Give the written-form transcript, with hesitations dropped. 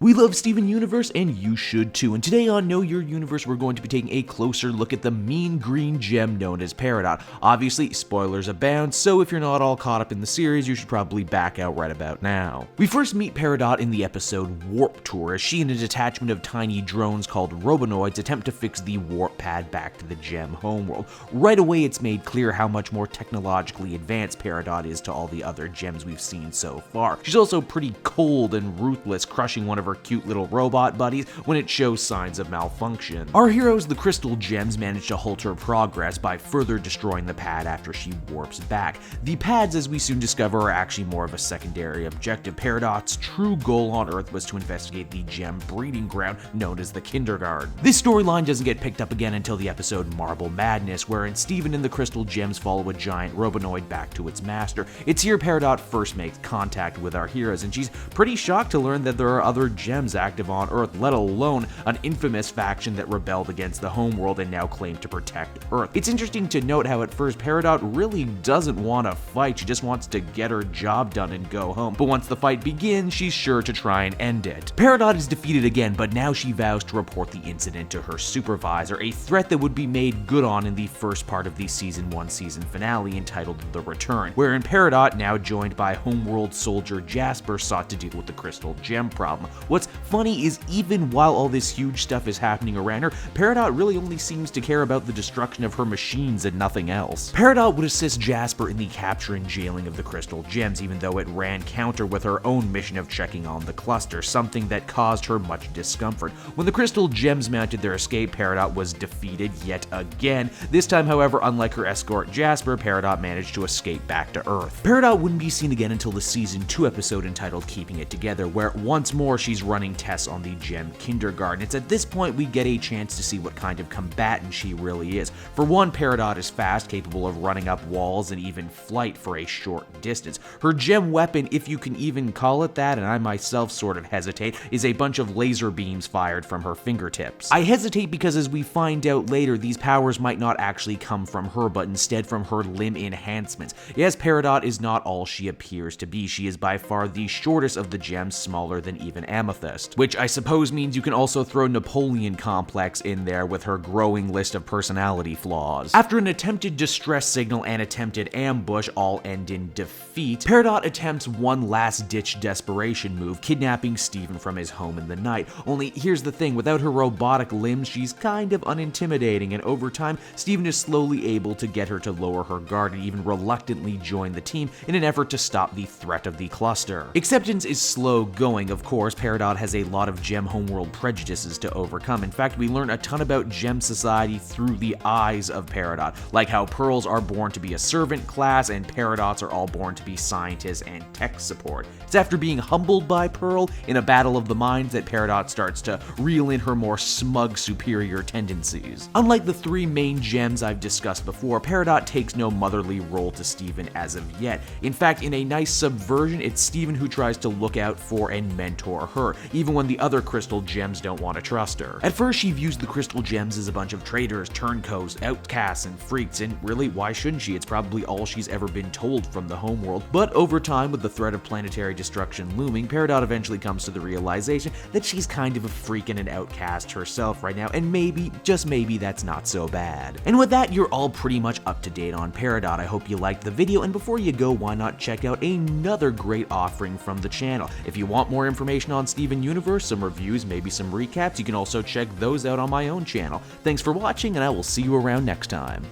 We love Steven Universe, and you should too, and today on Know Your Universe we're going to be taking a closer look at the mean green gem known as Peridot. Obviously, spoilers abound, so if you're not all caught up in the series, you should probably back out right about now. We first meet Peridot in the episode Warp Tour, as she and a detachment of tiny drones called Robonoids attempt to fix the warp pad back to the gem homeworld. Right away it's made clear how much more technologically advanced Peridot is to all the other gems we've seen so far. She's also pretty cold and ruthless, crushing one of her cute little robot buddies when it shows signs of malfunction. Our heroes, the crystal gems, manage to halt her progress by further destroying the pad after she warps back. The pads, as we soon discover, are actually more of a secondary objective. Peridot's true goal on Earth was to investigate the gem breeding ground known as the Kindergarten. This storyline doesn't get picked up again until the episode Marble Madness, wherein Steven and the crystal gems follow a giant Robonoid back to its master. It's here Peridot first makes contact with our heroes, and she's pretty shocked to learn that there are other gems active on Earth, let alone an infamous faction that rebelled against the homeworld and now claim to protect Earth. It's interesting to note how at first Peridot really doesn't want to fight, she just wants to get her job done and go home. But once the fight begins, she's sure to try and end it. Peridot is defeated again, but now she vows to report the incident to her supervisor, a threat that would be made good on in the first part of the Season 1 season finale entitled The Return, wherein Peridot, now joined by homeworld soldier Jasper, sought to deal with the crystal gem problem. What's funny is even while all this huge stuff is happening around her, Peridot really only seems to care about the destruction of her machines and nothing else. Peridot would assist Jasper in the capture and jailing of the crystal gems, even though it ran counter with her own mission of checking on the cluster, something that caused her much discomfort. When the crystal gems mounted their escape, Peridot was defeated yet again. This time, however, unlike her escort Jasper, Peridot managed to escape back to Earth. Peridot wouldn't be seen again until the Season 2 episode entitled Keeping It Together, where once more she's running tests on the gem Kindergarten. It's at this point we get a chance to see what kind of combatant she really is. For one, Peridot is fast, capable of running up walls and even flight for a short distance. Her gem weapon, if you can even call it that, and I myself sort of hesitate, is a bunch of laser beams fired from her fingertips. I hesitate because as we find out later, these powers might not actually come from her, but instead from her limb enhancements. Yes, Peridot is not all she appears to be. She is by far the shortest of the gems, smaller than even Amethyst, which I suppose means you can also throw Napoleon Complex in there with her growing list of personality flaws. After an attempted distress signal and attempted ambush all end in defeat, Peridot attempts one last-ditch desperation move, kidnapping Steven from his home in the night. Only here's the thing, without her robotic limbs, she's kind of unintimidating, and over time, Steven is slowly able to get her to lower her guard and even reluctantly join the team in an effort to stop the threat of the cluster. Acceptance is slow going, of course. Peridot has a lot of gem homeworld prejudices to overcome. In fact, we learn a ton about gem society through the eyes of Peridot, like how pearls are born to be a servant class and Peridots are all born to be scientists and tech support. It's after being humbled by Pearl in a battle of the minds that Peridot starts to reel in her more smug superior tendencies. Unlike the three main gems I've discussed before, Peridot takes no motherly role to Steven as of yet. In fact, in a nice subversion, it's Steven who tries to look out for and mentor her, even when the other crystal gems don't want to trust her. At first, she views the crystal gems as a bunch of traitors, turncoats, outcasts, and freaks, and really, why shouldn't she? It's probably all she's ever been told from the homeworld. But over time, with the threat of planetary destruction looming, Peridot eventually comes to the realization that she's kind of a freak and an outcast herself right now, and maybe, just maybe, that's not so bad. And with that, you're all pretty much up to date on Peridot. I hope you liked the video, and before you go, why not check out another great offering from the channel. If you want more information on Steven Universe, some reviews, maybe some recaps, you can also check those out on my own channel. Thanks for watching, and I will see you around next time.